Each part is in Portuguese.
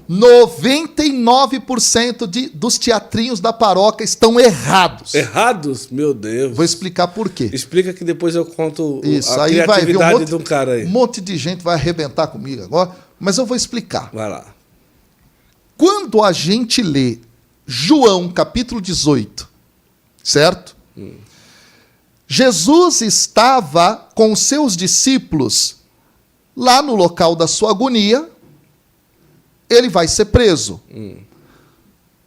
99% dos teatrinhos da paróquia estão errados. Errados? Meu Deus. Vou explicar por quê. Explica que depois eu conto Isso, a aí criatividade de um cara aí. Um monte de gente vai arrebentar comigo agora, mas eu vou explicar. Vai lá. Quando a gente lê João, capítulo 18, certo? Jesus estava com os seus discípulos lá no local da sua agonia. Ele vai ser preso.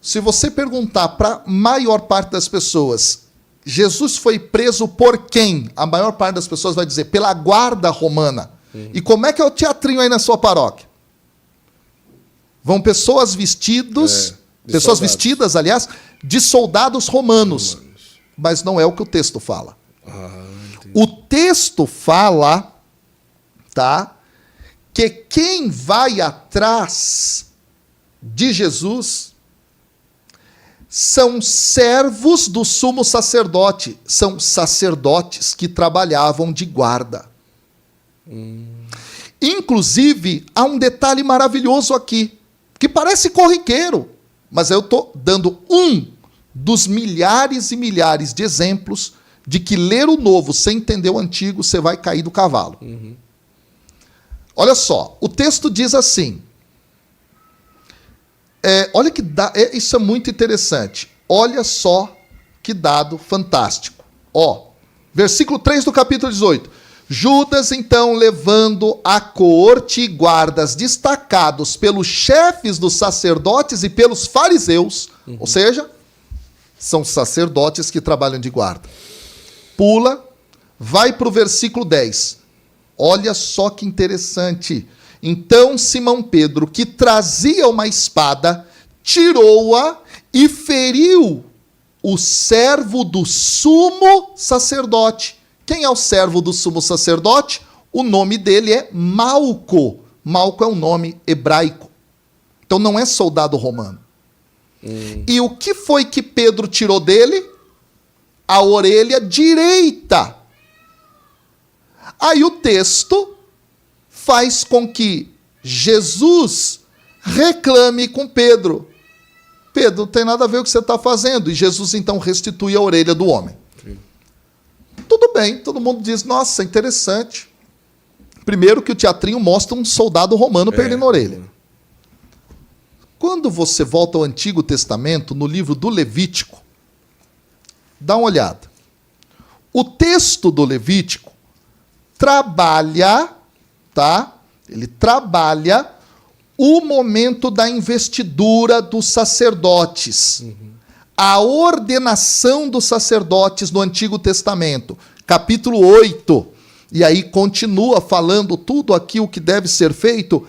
Se você perguntar para a maior parte das pessoas, Jesus foi preso por quem? A maior parte das pessoas vai dizer, pela guarda romana. E como é que é o teatrinho aí na sua paróquia? Vão pessoas vestidas, vestidas, aliás, de soldados romanos. Mas não é o que o texto fala. O texto fala, tá? Que quem vai atrás de Jesus são servos do sumo sacerdote, são sacerdotes que trabalhavam de guarda. Inclusive, há um detalhe maravilhoso aqui, que parece corriqueiro, mas eu estou dando um dos milhares e milhares de exemplos de que ler o novo sem entender o antigo, você vai cair do cavalo. Olha só, o texto diz assim, olha que isso é muito interessante, olha só que dado fantástico. Versículo 3 do capítulo 18. Judas, então, levando a coorte e guardas destacados pelos chefes dos sacerdotes e pelos fariseus, ou seja, são sacerdotes que trabalham de guarda. Pula, vai para o versículo 10. Olha só que interessante. Então Simão Pedro, que trazia uma espada, tirou-a e feriu o servo do sumo sacerdote. Quem é o servo do sumo sacerdote? O nome dele é Malco. Malco é um nome hebraico. Então não é soldado romano. E o que foi que Pedro tirou dele? A orelha direita. Aí o texto faz com que Jesus reclame com Pedro. Pedro, não tem nada a ver com o que você está fazendo. E Jesus então restitui a orelha do homem. Sim. Tudo bem, todo mundo diz, nossa, interessante. Primeiro que o teatrinho mostra um soldado romano perdendo a orelha. Quando você volta ao Antigo Testamento, no livro do Levítico, dá uma olhada. O texto do Levítico trabalha, tá? Ele trabalha o momento da investidura dos sacerdotes. A ordenação dos sacerdotes no Antigo Testamento. Capítulo 8. E aí continua falando tudo aquilo que deve ser feito.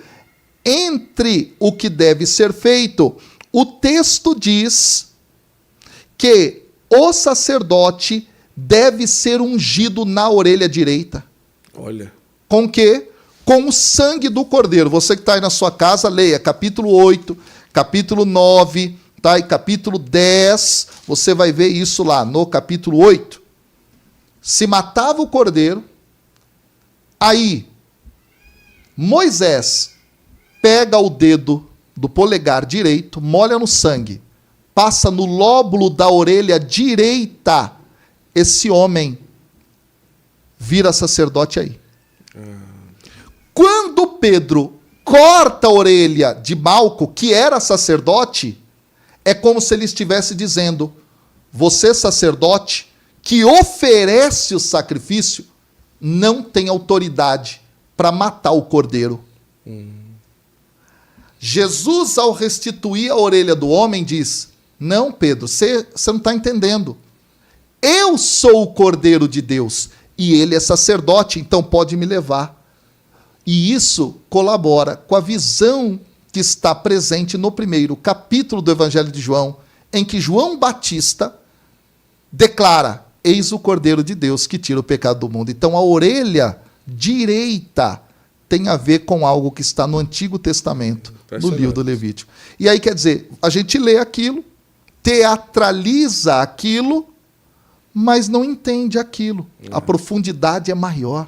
Entre o que deve ser feito, o texto diz que o sacerdote deve ser ungido na orelha direita. Olha. Com o quê? Com o sangue do cordeiro. Você que está aí na sua casa, leia capítulo 8, capítulo 9, tá? E capítulo 10, você vai ver isso lá no capítulo 8. Se matava o cordeiro, aí Moisés pega o dedo do polegar direito, molha no sangue, passa no lóbulo da orelha direita, esse homem vira sacerdote aí. Quando Pedro corta a orelha de Malco, que era sacerdote, é como se ele estivesse dizendo, você sacerdote, que oferece o sacrifício, não tem autoridade para matar o cordeiro. Jesus, ao restituir a orelha do homem, diz, não, Pedro, você não está entendendo. Eu sou o Cordeiro de Deus e ele é sacerdote, então pode me levar. E isso colabora com a visão que está presente no primeiro capítulo do Evangelho de João, em que João Batista declara, eis o Cordeiro de Deus que tira o pecado do mundo. Então a orelha direita tem a ver com algo que está no Antigo Testamento, no livro do Levítico. E aí, quer dizer, a gente lê aquilo, teatraliza aquilo, mas não entende aquilo. A profundidade é maior.